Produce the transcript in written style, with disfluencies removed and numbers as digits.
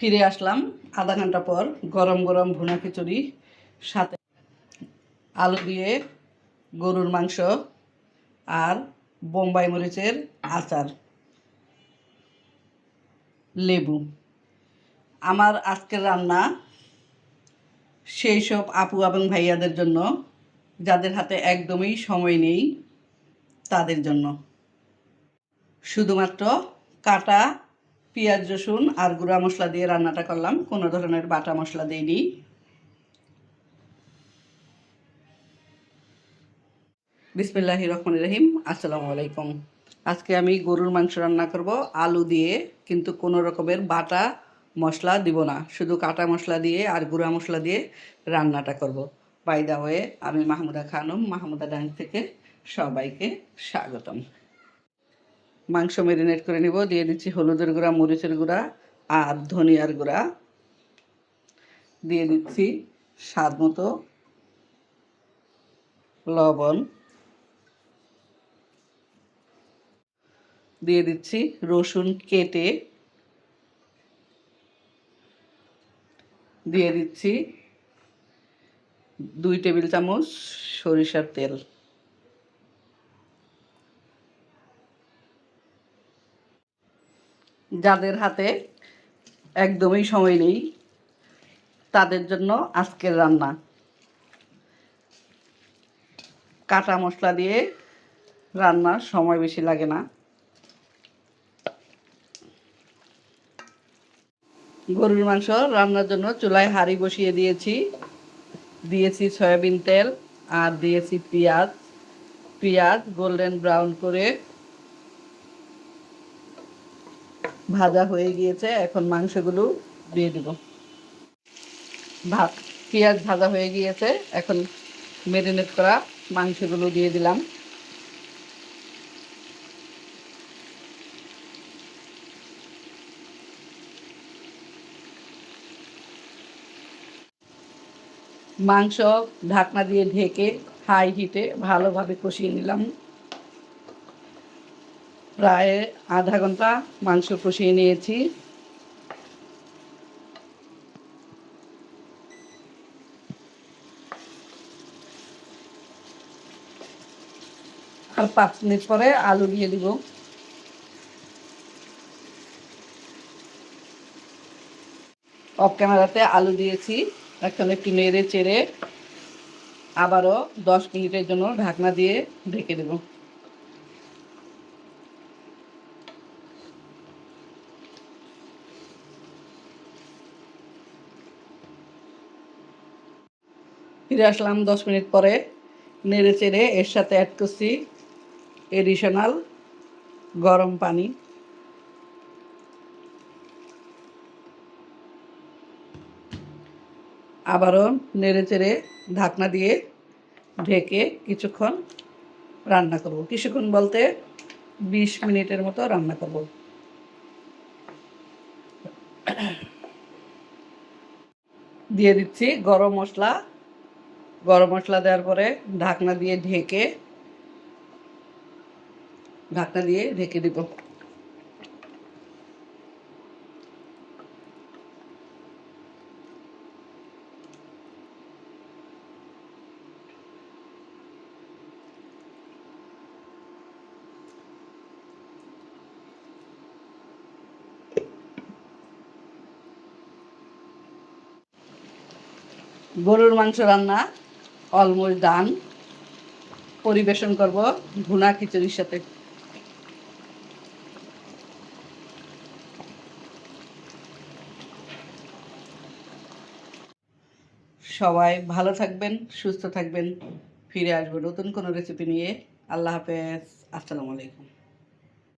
ফিরে আসলাম আধা ঘন্টা পর। গরম গরম ভুনা খিচুড়ি, সাথে আলু দিয়ে গরুর মাংস আর বোম্বাই মরিচের আচার, লেবু। আমার আজকের রান্না সেই সব আপু এবং ভাইয়াদের জন্য যাদের হাতে একদমই সময় নেই, তাদের জন্য। শুধুমাত্র কাটা পেঁয়াজ, রসুন আর গুঁড়া মশলা দিয়ে রান্নাটা করলাম, কোনো ধরনের বাটা মশলা দিইনি। বিসমিল্লাহির রহমানির রহিম। আসসালামু আলাইকুম। আজকে আমি গরুর মাংস রান্না করব আলু দিয়ে, কিন্তু কোনো রকমের বাটা মশলা দিব না, শুধু কাটা মশলা দিয়ে আর গুঁড়া মশলা দিয়ে রান্নাটা করব। বাই দা ওয়ে, আমি মাহমুদা খানম, মাহমুদা ডান্স থেকে সবাইকে স্বাগতম। মাংস ম্যারিনেট করে নেব। দিয়ে দিচ্ছি হলুদের গুঁড়া, মরিচের গুঁড়া আর ধনিয়ার গুঁড়া। দিয়ে দিচ্ছি স্বাদ মতো লবণ। দিয়ে দিচ্ছি রসুন কেটে। দিয়ে দিচ্ছি 2 টেবিল চামচ সরিষার তেল। যাদের হাতে একদমই সময় নেই, তাদের জন্য আজকের রান্না। কাটা মশলা দিয়ে রান্নার সময় বেশি লাগে না। গরুর মাংস রান্নার জন্য চুলায় হাঁড়ি বসিয়ে দিয়েছি সয়াবিন তেল আর দিয়েছি পেঁয়াজ গোল্ডেন ব্রাউন করে ভাজা হয়ে গিয়েছে। এখন মাংসগুলো দিয়ে দেব। পেঁয়াজ ভাজা হয়ে গিয়েছে, এখন ম্যারিনেট করা মাংসগুলো দিয়ে দিলাম। মাংস ঢাকনা দিয়ে ঢেকে হাই হিটে ভালোভাবে কষিয়ে নিলাম। প্রায় আধা ঘন্টা মাংস কষিয়ে নিয়েছি। আর 5 মিনিট পরে আলু দিয়ে দিব। অফ ক্যামেরাতে আলু দিয়েছি। এখন একটু নেড়ে চেড়ে আবারও 10 মিনিটের জন্য ঢাকনা দিয়ে ঢেকে দেব। ফিরে আসলাম 10 মিনিট পরে। নেড়ে চেড়ে এর সাথে অ্যাড করছি এডিশনাল গরম পানি। আবারও নেড়ে চেড়ে ঢাকনা দিয়ে ঢেকে কিছুক্ষণ রান্না করব। কিছুক্ষণ বলতে 20 মিনিটের মতো রান্না করব। দিয়ে দিচ্ছি গরম মশলা। গরম মশলা দেওয়ার পরে ঢাকনা দিয়ে ঢেকে দিব। গরুর মাংস রান্না অলমোস্ট ডান। পরিবেশন করব ভুনা খিচুড়ির সাথে। সবাই ভালো থাকবেন, সুস্থ থাকবেন। ফিরে আসবো নতুন কোনো রেসিপি নিয়ে। আল্লাহ হাফেজ। আসসালামু আলাইকুম।